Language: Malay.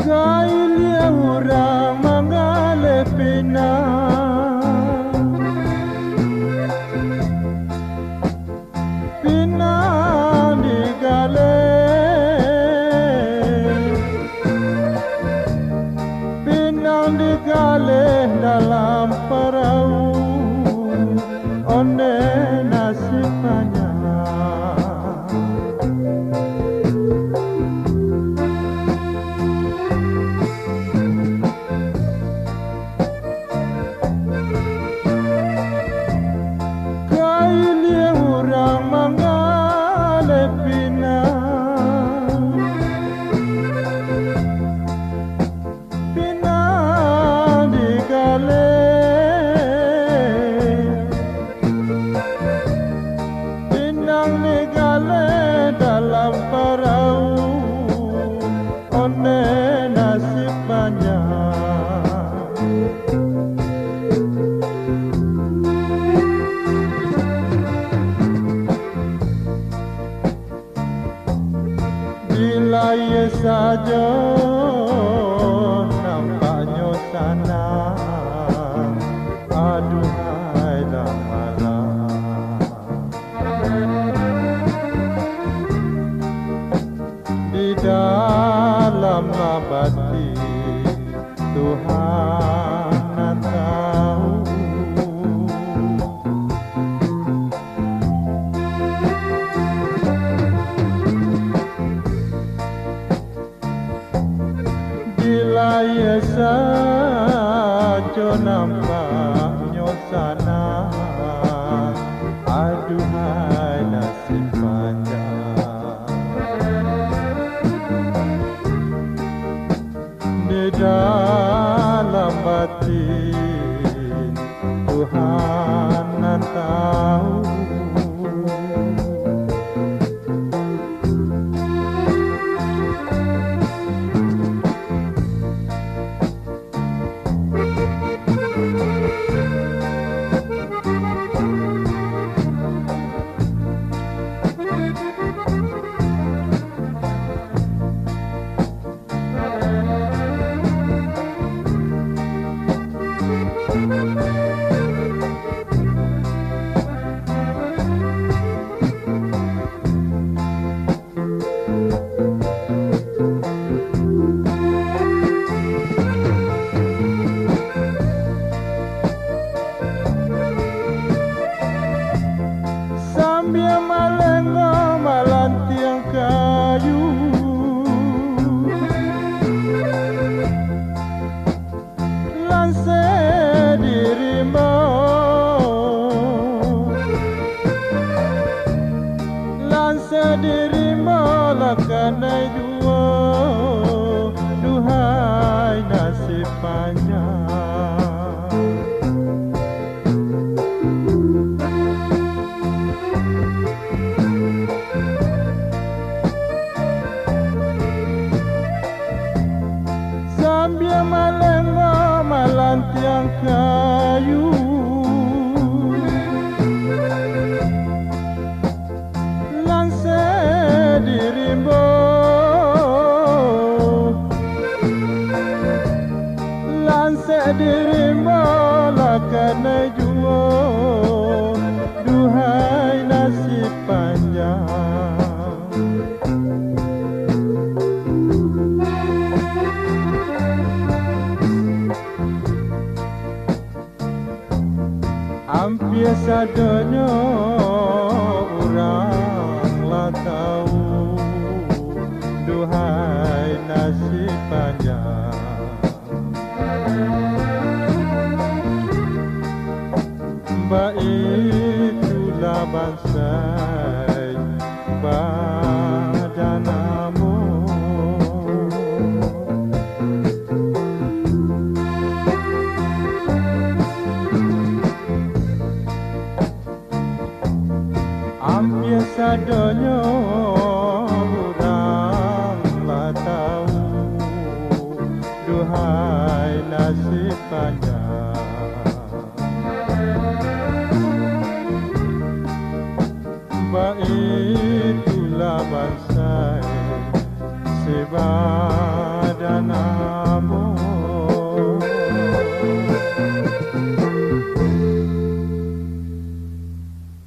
Kailia urang mangale pina Pina digale Pina digale dalam perahu Onde nasibnya dalam perahu Onde nasibnya bila ia saja nampaknya sana aduhai dah malam di dalam abadi Tuhan yang tahu bila ia saja nampaknya sana aduhai nasib panjang di dalam batin Tuhan yang tahu sambil melenggang melantiang kayu lanse dirimu lakanai jua duhai nasib panjang sambil melenggang melantiang kayu langse dirimu langse dirimu lakanai jua duhai nasib panjang hampir sadanya oranglah tahu duhai nasib panjang hamba itulah bansai badanamu. Hampir sadonyo urang lah tahu, duhai nasib panjang